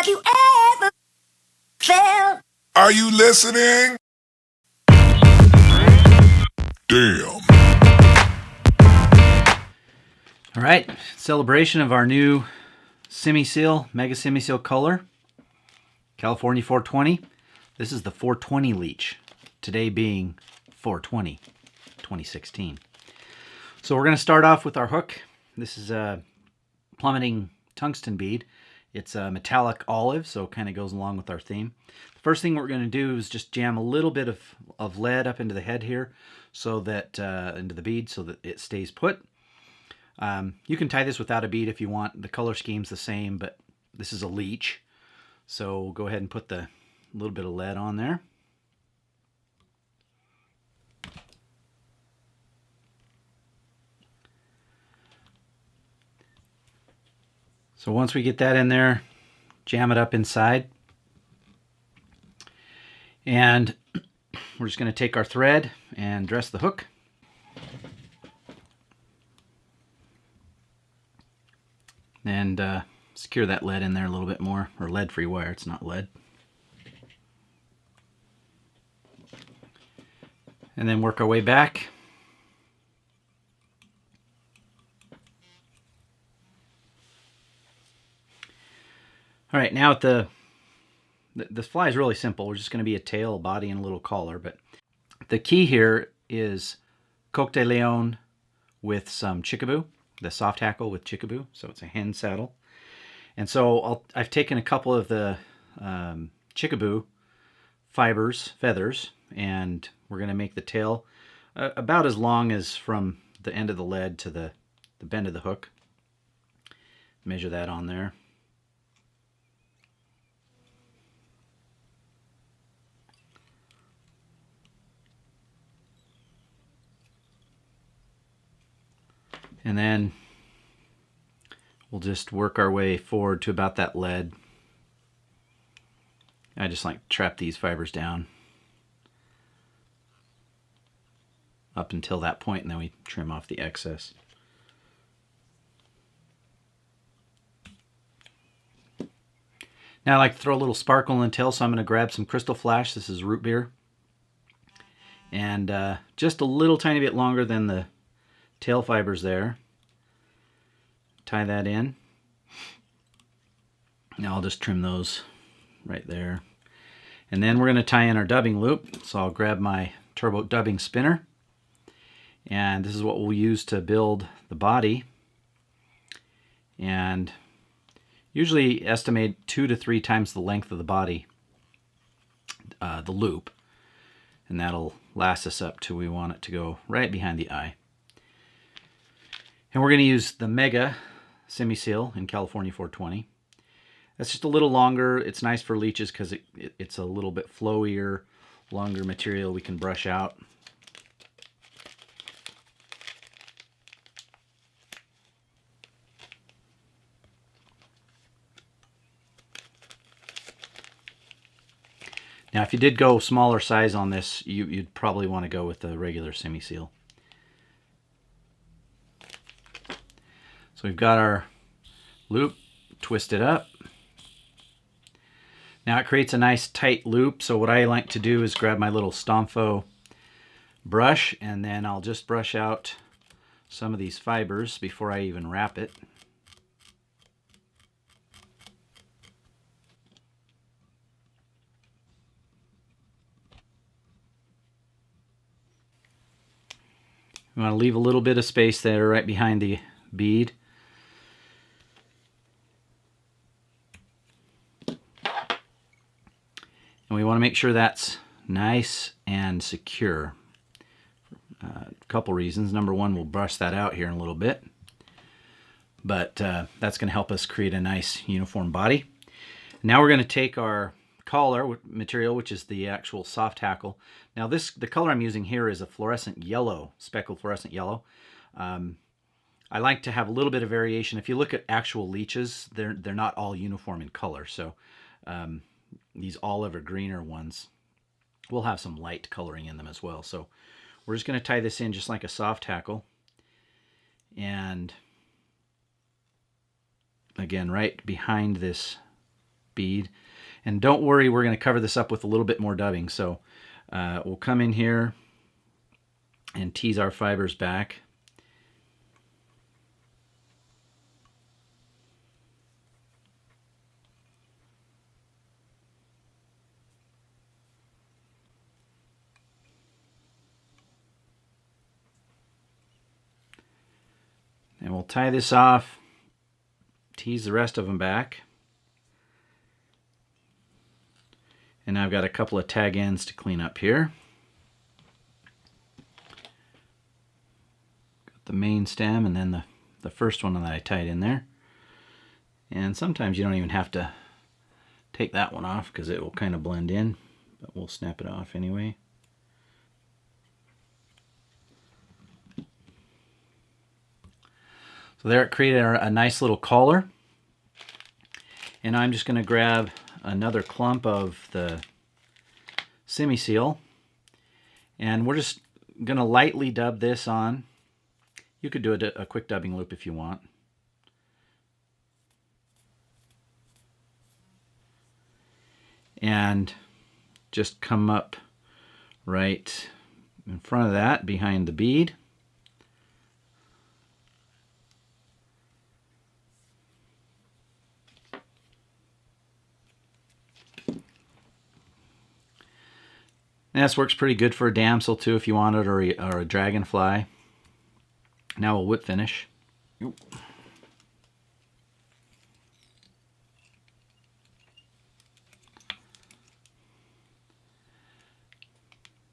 Have you ever felt? Are you listening? Damn. All right, celebration of our new Simi Seal, Mega Simi Seal color, California 420. This is the 420 leech, today being 420, 2016. So we're going to start off with our hook. This is a Plummeting tungsten bead. It's a metallic olive, so it kind of goes along with our theme. The first thing we're going to do is just jam a little bit of lead up into the head here, so that into the bead, so that it stays put. You can tie this without a bead if you want. The color scheme's the same, but this is a leech. So go ahead and put the little bit of lead on there. So once we get that in there, jam it up inside. And we're just going to take our thread and dress the hook. And secure that lead in there a little bit more, or lead-free wire, it's not lead. And then work our way back. All right, now this fly is really simple. We're just going to be a tail, a body, and a little collar. But the key here is Coq de Leon with some Chickabou, the soft hackle with Chickabou. So it's a hen saddle. And so I've taken a couple of the Chickabou feathers, and we're going to make the tail about as long as from the end of the lead to the bend of the hook. Measure that on there. And then we'll just work our way forward to about that lead. I just like to trap these fibers down up until that point, and then we trim off the excess. Now I like to throw a little sparkle in the tail, so I'm going to grab some Crystal Flash. This is root beer. And just a little tiny bit longer than the tail fibers there. Tie that in. Now I'll just trim those right there. And then we're going to tie in our dubbing loop. So I'll grab my turbo dubbing spinner. And this is what we'll use to build the body. And usually estimate 2 to 3 times the length of the body, the loop. And that'll last us up till we want it to go right behind the eye. And we're going to use the Mega Simi Seal in California 420. That's just a little longer. It's nice for leeches because it's a little bit flowier, longer material we can brush out. Now, if you did go smaller size on this, you'd probably want to go with the regular Simi Seal. So we've got our loop twisted up. Now it creates a nice tight loop, so what I like to do is grab my little Stomfo brush, and then I'll just brush out some of these fibers before I even wrap it. We want to leave a little bit of space there right behind the bead. And we want to make sure that's nice and secure. A couple reasons. Number one, we'll brush that out here in a little bit. But that's going to help us create a nice uniform body. Now we're going to take our collar material, which is the actual soft hackle. Now the color I'm using here is a fluorescent yellow, speckled fluorescent yellow. I like to have a little bit of variation. If you look at actual leeches, they're not all uniform in color. So these olive or greener ones will have some light coloring in them as well. So we're just going to tie this in just like a soft hackle. And again, right behind this bead. And don't worry, we're going to cover this up with a little bit more dubbing. So we'll come in here and tease our fibers back. And we'll tie this off, tease the rest of them back. And I've got a couple of tag ends to clean up here. Got the main stem and then the first one that I tied in there. And sometimes you don't even have to take that one off because it will kind of blend in, but we'll snap it off anyway. So there it created a nice little collar. And I'm just going to grab another clump of the Simi Seal. And we're just going to lightly dub this on. You could do a quick dubbing loop if you want. And just come up right in front of that, behind the bead. And this works pretty good for a damsel too if you want it, or a dragonfly. Now we'll whip finish.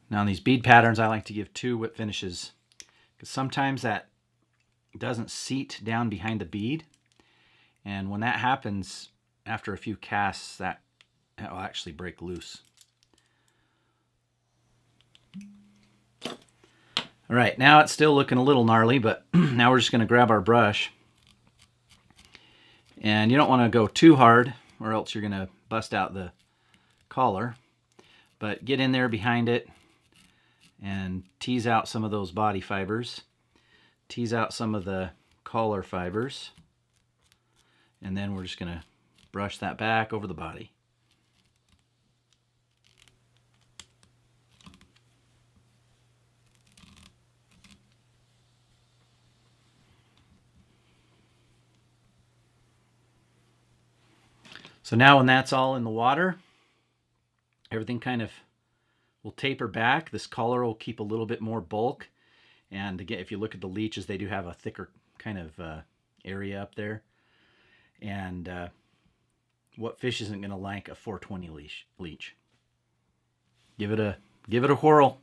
Now in these bead patterns I like to give 2 whip finishes because sometimes that doesn't seat down behind the bead, and when that happens after a few casts that will actually break loose. All right, now it's still looking a little gnarly, but now we're just going to grab our brush. And you don't want to go too hard or else you're going to bust out the collar. But get in there behind it and tease out some of those body fibers. Tease out some of the collar fibers. And then we're just going to brush that back over the body. So now when that's all in the water, everything kind of will taper back. This collar will keep a little bit more bulk. And again, if you look at the leeches, they do have a thicker kind of area up there. And what fish isn't going to like a 420 leech? Give it a whirl.